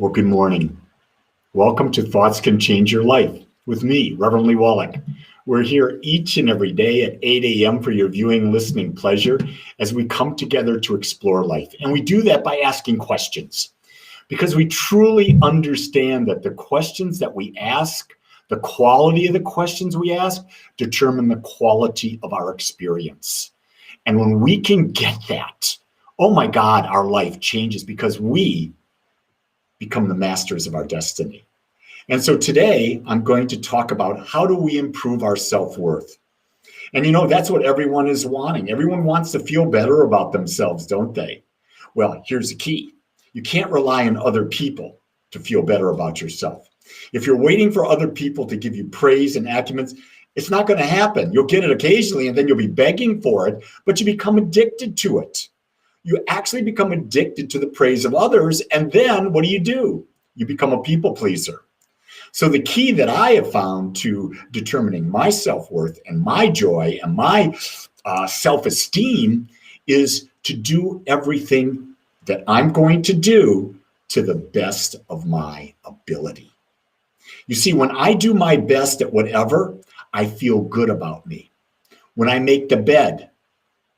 Well, good morning. Welcome to Thoughts Can Change Your Life with me, Reverend Wolak. We're here each and every day at 8 a.m. for your viewing and listening pleasure as we come together to explore life. And we do that by asking questions because we truly understand that the questions that we ask, the quality of the questions we ask, determine the quality of our experience. And when we can get that, oh my God, our life changes because we become the masters of our destiny. And so today I'm going to talk about how do we improve our self-worth. And that's what everyone is wanting. Everyone wants to feel better about themselves, don't they? Well, here's the key. You can't rely on other people to feel better about yourself. If you're waiting for other people to give you praise and accumulations, it's not going to happen. You'll get it occasionally and then you'll be begging for it, but you become addicted to it. You actually become addicted to the praise of others. And then what do? You become a people pleaser. So the key that I have found to determining my self-worth and my joy and my self-esteem is to do everything that I'm going to do to the best of my ability. You see, when I do my best at whatever, I feel good about me. When I make the bed,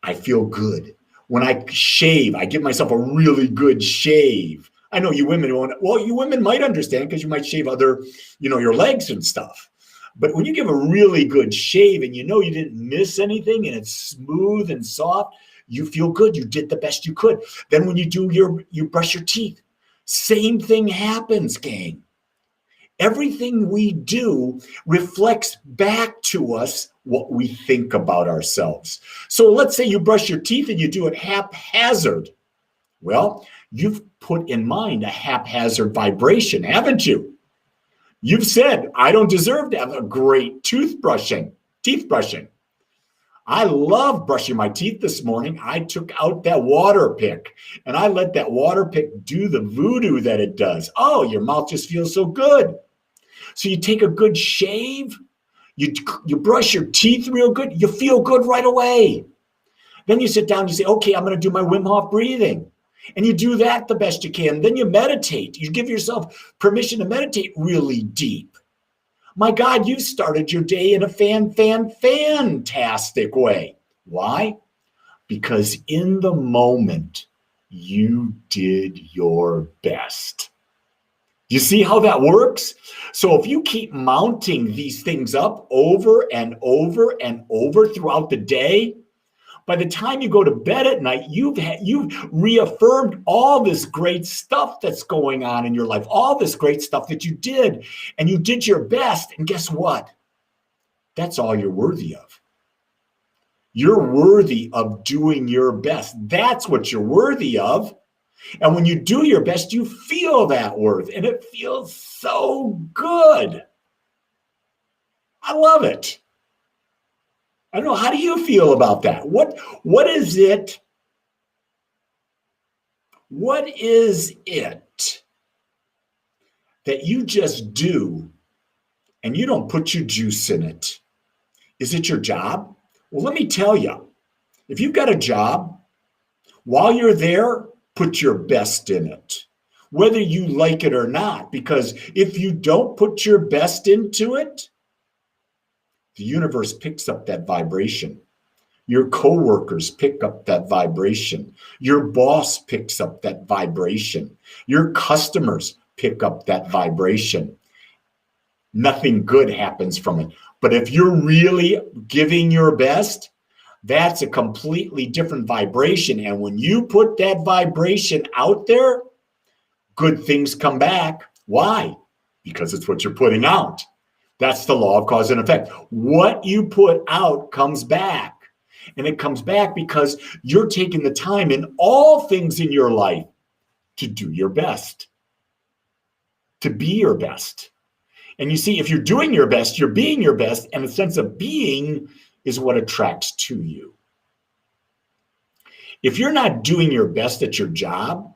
I feel good. When I shave, I give myself a really good shave. I know you women won't. Well, you women might understand because you might shave other, your legs and stuff. But when you give a really good shave and you didn't miss anything and it's smooth and soft, you feel good. You did the best you could. Then when you brush your teeth, same thing happens, gang. Everything we do reflects back to us what we think about ourselves. So let's say you brush your teeth and you do it haphazard. Well, you've put in mind a haphazard vibration, haven't you? You've said, I don't deserve to have a great teeth brushing. I love brushing my teeth this morning. I took out that water pick and I let that water pick do the voodoo that it does. Oh, your mouth just feels so good. So you take a good shave, you brush your teeth real good, you feel good right away. Then you sit down and you say, okay, I'm going to do my Wim Hof breathing. And you do that the best you can. Then you meditate. You give yourself permission to meditate really deep. My God, you started your day in a fantastic way. Why? Because in the moment, you did your best. You see how that works? So if you keep mounting these things up over and over and over throughout the day, by the time you go to bed at night, you've reaffirmed all this great stuff that's going on in your life, all this great stuff that you did, and you did your best. And guess what? That's all you're worthy of. You're worthy of doing your best. That's what you're worthy of. And when you do your best, you feel that worth, and it feels so good. I love it. I don't know. How do you feel about that? What is it? What is it that you just do and you don't put your juice in it? Is it your job? Well, let me tell you, if you've got a job, while you're there, put your best in it, whether you like it or not, because if you don't put your best into it, the universe picks up that vibration. Your coworkers pick up that vibration. Your boss picks up that vibration. Your customers pick up that vibration. Nothing good happens from it. But if you're really giving your best, that's a completely different vibration. And when you put that vibration out there, good things come back. Why? Because it's what you're putting out. That's the law of cause and effect. What you put out comes back. And it comes back because you're taking the time in all things in your life to do your best, to be your best. And you see, if you're doing your best, you're being your best, and a sense of being is what attracts to you. If you're not doing your best at your job,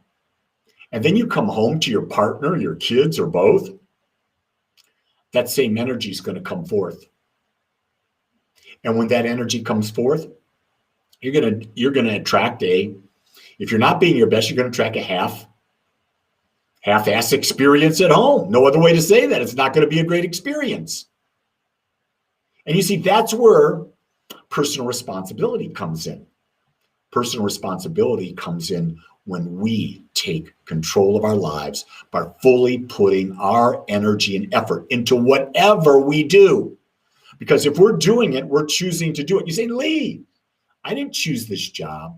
and then you come home to your partner, your kids, or both, that same energy is going to come forth. And when that energy comes forth, you're going to attract if you're not being your best, you're going to attract a half-ass experience at home. No other way to say that. It's not going to be a great experience. And you see, that's where personal responsibility comes in. Personal responsibility comes in when we take control of our lives by fully putting our energy and effort into whatever we do. Because if we're doing it, we're choosing to do it. You say, Lee, I didn't choose this job.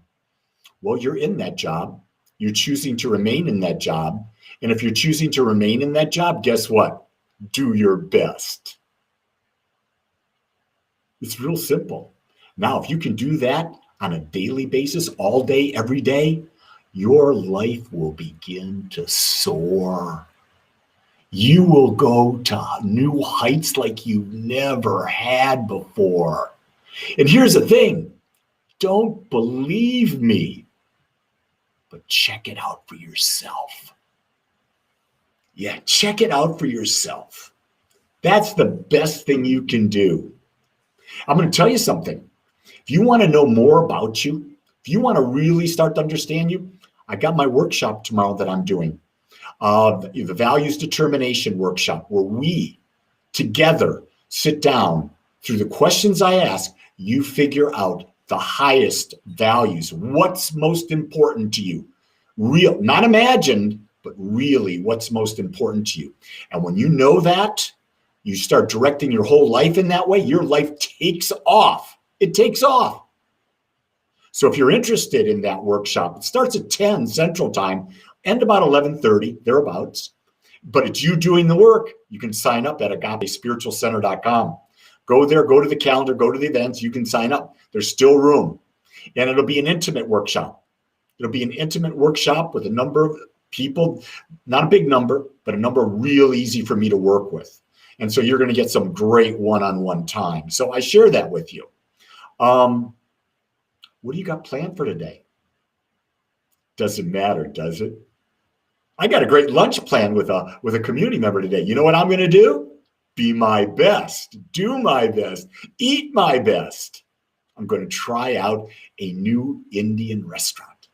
Well, you're in that job. You're choosing to remain in that job. And if you're choosing to remain in that job, guess what? Do your best. It's real simple. Now, if you can do that on a daily basis, all day, every day, your life will begin to soar. You will go to new heights like you've never had before. And here's the thing, don't believe me, but check it out for yourself. Yeah, check it out for yourself. That's the best thing you can do. I'm going to tell you something. If you want to know more about you, if you want to really start to understand you, I got my workshop tomorrow that I'm doing, the Values Determination Workshop, where we together sit down through the questions I ask, you figure out the highest values. What's most important to you? Real, not imagined, but really what's most important to you. And when you know that, you start directing your whole life in that way, your life takes off. It takes off. So if you're interested in that workshop, it starts at 10 Central Time, end about 11:30, thereabouts. But it's you doing the work. You can sign up at agapespiritualcenter.com. Go there, go to the calendar, go to the events. You can sign up. There's still room. And it'll be an intimate workshop. It'll be an intimate workshop with a number of people, not a big number, but a number real easy for me to work with. And so you're going to get some great one-on-one time. So I share that with you. What do you got planned for today? Doesn't matter, does it? I got a great lunch plan with a community member today. You know what I'm going to do? Be my best, do my best, eat my best. I'm going to try out a new Indian restaurant.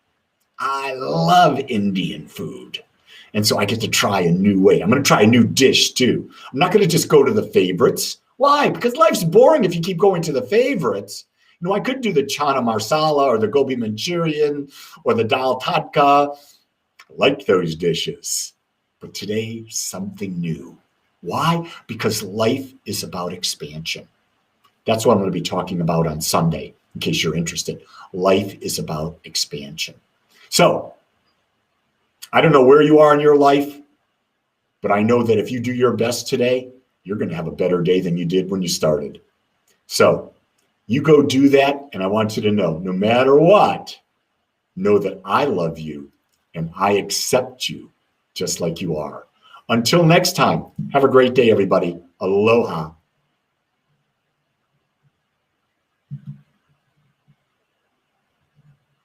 I love Indian food. And so I get to try a new way. I'm going to try a new dish too. I'm not going to just go to the favorites. Why? Because life's boring if you keep going to the favorites. You know, I could do the chana marsala or the gobi Manchurian or the dal tadka. I like those dishes. But today, something new. Why? Because life is about expansion. That's what I'm going to be talking about on Sunday, in case you're interested. Life is about expansion. So, I don't know where you are in your life, but I know that if you do your best today, you're going to have a better day than you did when you started. So, you go do that, and I want you to know, no matter what, know that I love you and I accept you just like you are. Until next time, have a great day, everybody. Aloha.